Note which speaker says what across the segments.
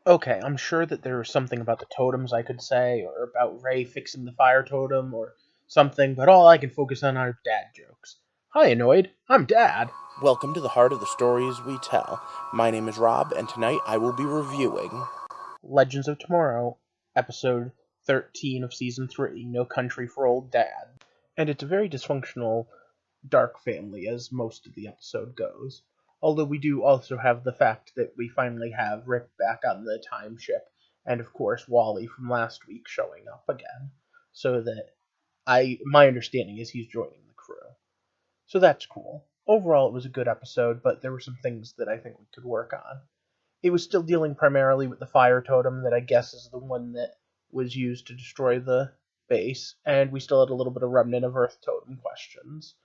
Speaker 1: Okay, I'm sure that there was something about the totems I could say, or about Ray fixing the fire totem, or something, but all I can focus on are dad jokes. Hi, Annoyed. I'm Dad.
Speaker 2: Welcome to the heart of the stories we tell. My name is Rob, and tonight I will be reviewing.
Speaker 1: Legends of Tomorrow, episode 13 of season 3, No Country for Old Dad. And it's a very dysfunctional, dark family, as most of the episode goes. Although we do also have the fact that we finally have Rick back on the time ship, and of course Wally from last week showing up again. So that my understanding is he's joining the crew. So that's cool. Overall, it was a good episode, but there were some things that I think we could work on. It was still dealing primarily with the fire totem that I guess is the one that was used to destroy the base, and we still had a little bit of remnant of Earth totem questions.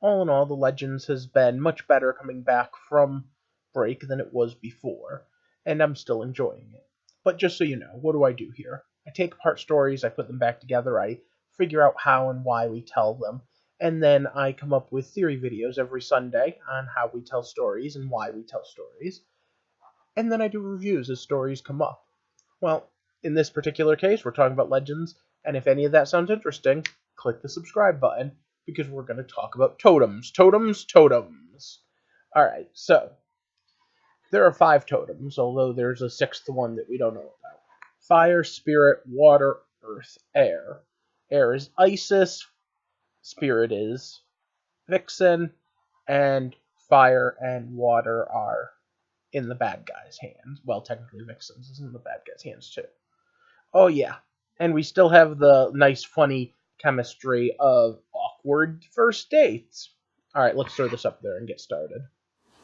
Speaker 1: All in all, the Legends has been much better coming back from break than it was before, and I'm still enjoying it. But just so you know, what do I do here? I take apart stories, I put them back together, I figure out how and why we tell them, and then I come up with theory videos every Sunday on how we tell stories and why we tell stories, and then I do reviews as stories come up. Well, in this particular case, we're talking about Legends, and if any of that sounds interesting, click the subscribe button because we're going to talk about totems. Totems, totems. Alright, so there are 5 totems, although there's a 6th one that we don't know about. Fire, Spirit, Water, Earth, Air. Air is Isis, Spirit is Vixen, and Fire and Water are in the bad guy's hands. Well, technically Vixen's is in the bad guy's hands too. Oh yeah, and we still have the nice, funny chemistry of awkward first dates. All right, let's throw this up there and get started.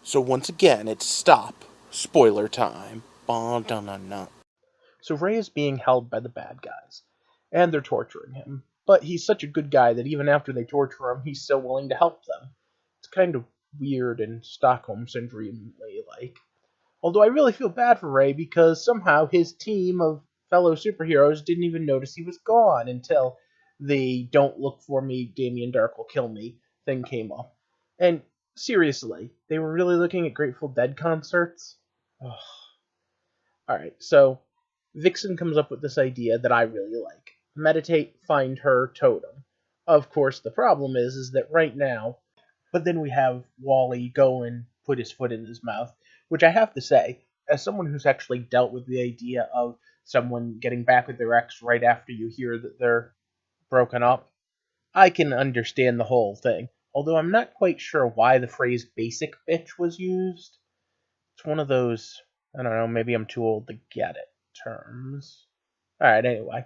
Speaker 2: So, once again, it's stop. Spoiler time. Ba-da-na-na.
Speaker 1: So Ray is being held by the bad guys, and they're torturing him. But he's such a good guy that even after they torture him, he's still willing to help them. It's kind of weird and Stockholm syndrome like. Although I really feel bad for Ray because somehow his team of fellow superheroes didn't even notice he was gone until the "Don't look for me, Damien Dark will kill me" thing came up. And seriously, they were really looking at Grateful Dead concerts? Ugh. Alright, so Vixen comes up with this idea that I really like. Meditate, find her totem. Of course, the problem is that right now, but then we have Wally go and put his foot in his mouth, which I have to say, as someone who's actually dealt with the idea of someone getting back with their ex right after you hear that they're broken up, I can understand the whole thing. Although I'm not quite sure why the phrase basic bitch was used. It's one of those, I don't know, maybe I'm too old to get it terms. Alright, anyway.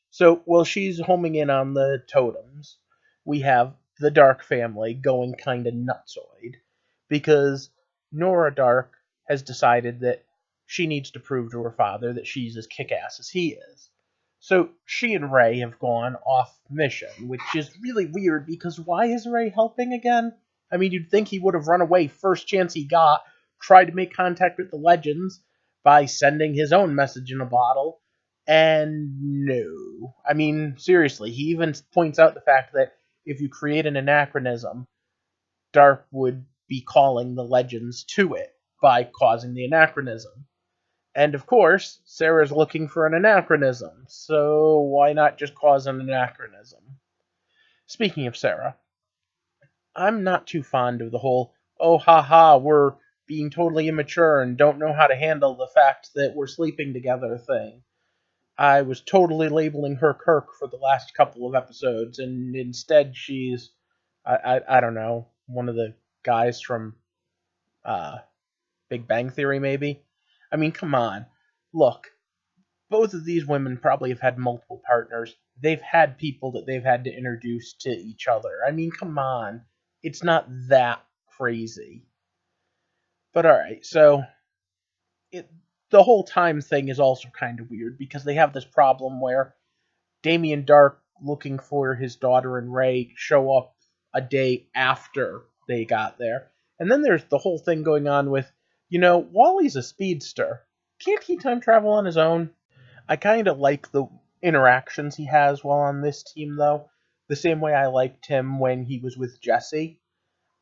Speaker 1: So, while she's homing in on the totems, we have the Dark family going kinda nutsoid because Nora Dark has decided that she needs to prove to her father that she's as kick ass as he is. So she and Ray have gone off mission, which is really weird because why is Ray helping again? I mean, you'd think he would have run away first chance he got, tried to make contact with the Legends by sending his own message in a bottle, and no. I mean, seriously, he even points out the fact that if you create an anachronism, Dark would be calling the Legends to it by causing the anachronism. And of course, Sarah's looking for an anachronism, so why not just cause an anachronism? Speaking of Sarah, I'm not too fond of the whole, oh haha, we're being totally immature and don't know how to handle the fact that we're sleeping together thing. I was totally labeling her Kirk for the last couple of episodes, and instead she's, I don't know, one of the guys from uh, Big Bang Theory, maybe? I mean, come on. Look, both of these women probably have had multiple partners. They've had people that they've had to introduce to each other. I mean, come on. It's not that crazy. But alright, so it, the whole time thing is also kind of weird because they have this problem where Damien Dark looking for his daughter and Ray show up a day after they got there. And then there's the whole thing going on with, Wally's a speedster. Can't he time travel on his own? I kind of like the interactions he has while on this team, though. The same way I liked him when he was with Jesse.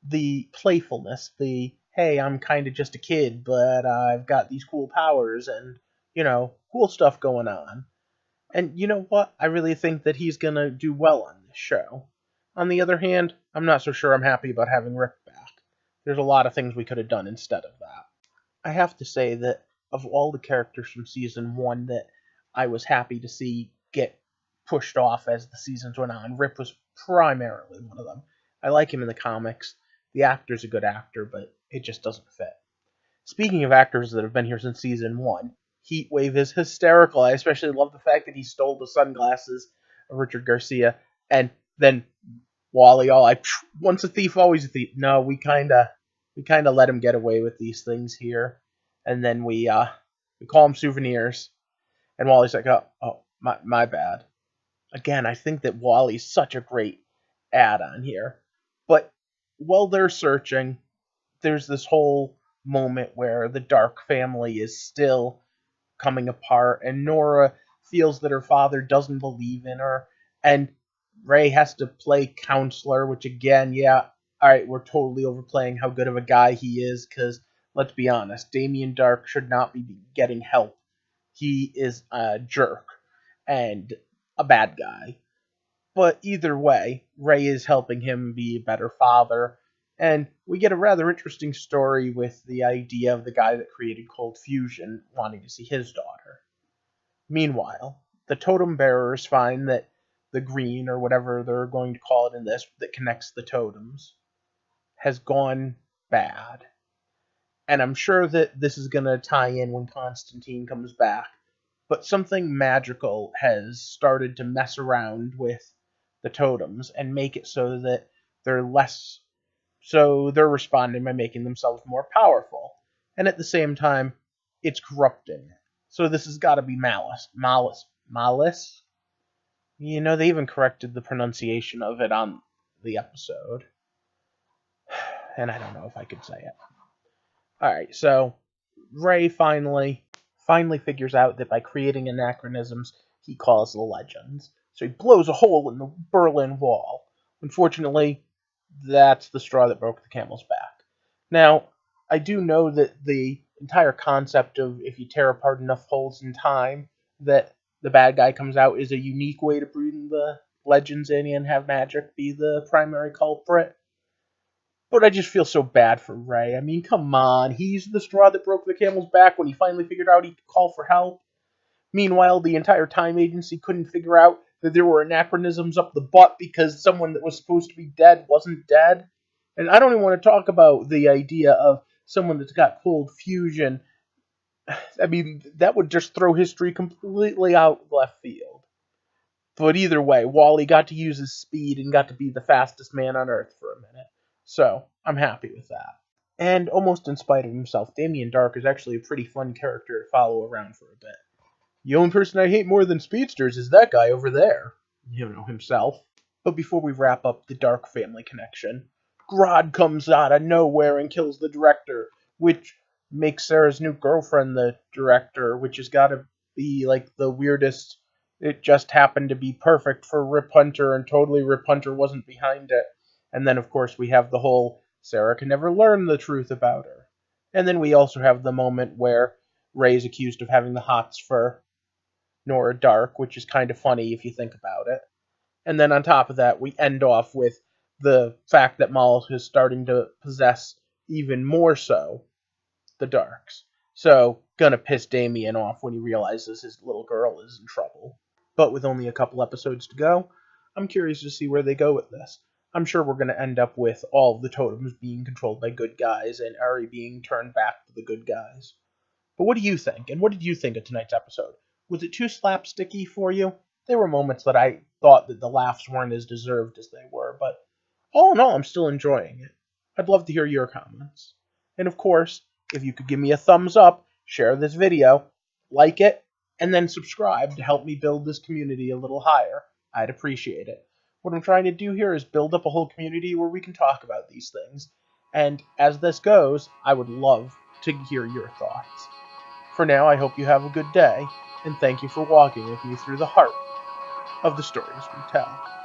Speaker 1: The playfulness, the, hey, I'm kind of just a kid, but I've got these cool powers, and cool stuff going on. And you know what? I really think that he's going to do well on this show. On the other hand, I'm not so sure I'm happy about having Rick back. There's a lot of things we could have done instead of that. I have to say that of all the characters from season one that I was happy to see get pushed off as the seasons went on, Rip was primarily one of them. I like him in the comics. The actor's a good actor, but it just doesn't fit. Speaking of actors that have been here since season one, Heatwave is hysterical. I especially love the fact that he stole the sunglasses of Richard Garcia, and then Wally, once a thief, always a thief. No, we kinda let him get away with these things here, and then we call them souvenirs, and Wally's like, oh, my bad. Again, I think that Wally's such a great add-on here, but while they're searching, there's this whole moment where the Dark family is still coming apart, and Nora feels that her father doesn't believe in her, and Ray has to play counselor, which again, yeah, alright, we're totally overplaying how good of a guy he is, because let's be honest, Damien Dark should not be getting help. He is a jerk and a bad guy. But either way, Ray is helping him be a better father, and we get a rather interesting story with the idea of the guy that created Cold Fusion wanting to see his daughter. Meanwhile, the totem bearers find that the green, or whatever they're going to call it in this, that connects the totems, has gone bad. And I'm sure that this is going to tie in when Constantine comes back. But something magical has started to mess around with the totems and make it so that they're less. So they're responding by making themselves more powerful. And at the same time, it's corrupting. So this has got to be malice. Malice? They even corrected the pronunciation of it on the episode. And I don't know if I could say it. Alright, so Ray finally figures out that by creating anachronisms, he calls the legends. So he blows a hole in the Berlin Wall. Unfortunately, that's the straw that broke the camel's back. Now, I do know that the entire concept of if you tear apart enough holes in time, that the bad guy comes out is a unique way to bring the legends in and have magic be the primary culprit. But I just feel so bad for Ray. I mean, come on. He's the straw that broke the camel's back when he finally figured out he could call for help. Meanwhile, the entire time agency couldn't figure out that there were anachronisms up the butt because someone that was supposed to be dead wasn't dead. And I don't even want to talk about the idea of someone that's got cold fusion. I mean, that would just throw history completely out of left field. But either way, Wally got to use his speed and got to be the fastest man on Earth for a minute. So, I'm happy with that. And almost in spite of himself, Damien Dark is actually a pretty fun character to follow around for a bit. The only person I hate more than speedsters is that guy over there. Himself. But before we wrap up the Dark family connection, Grodd comes out of nowhere and kills the director, which makes Sarah's new girlfriend the director, which has got to be like the weirdest. It just happened to be perfect for Rip Hunter, and totally Rip Hunter wasn't behind it. And then, of course, we have the whole Sarah can never learn the truth about her. And then we also have the moment where Ray's accused of having the hots for Nora Dark, which is kind of funny if you think about it. And then on top of that, we end off with the fact that Mal is starting to possess even more so the Darks. So, gonna piss Damien off when he realizes his little girl is in trouble. But with only a couple episodes to go, I'm curious to see where they go with this. I'm sure we're going to end up with all of the totems being controlled by good guys and Ari being turned back to the good guys. But what do you think? And what did you think of tonight's episode? Was it too slapsticky for you? There were moments that I thought that the laughs weren't as deserved as they were, but all in all, I'm still enjoying it. I'd love to hear your comments. And of course, if you could give me a thumbs up, share this video, like it, and then subscribe to help me build this community a little higher, I'd appreciate it. What I'm trying to do here is build up a whole community where we can talk about these things. And as this goes, I would love to hear your thoughts. For now, I hope you have a good day, and thank you for walking with me through the heart of the stories we tell.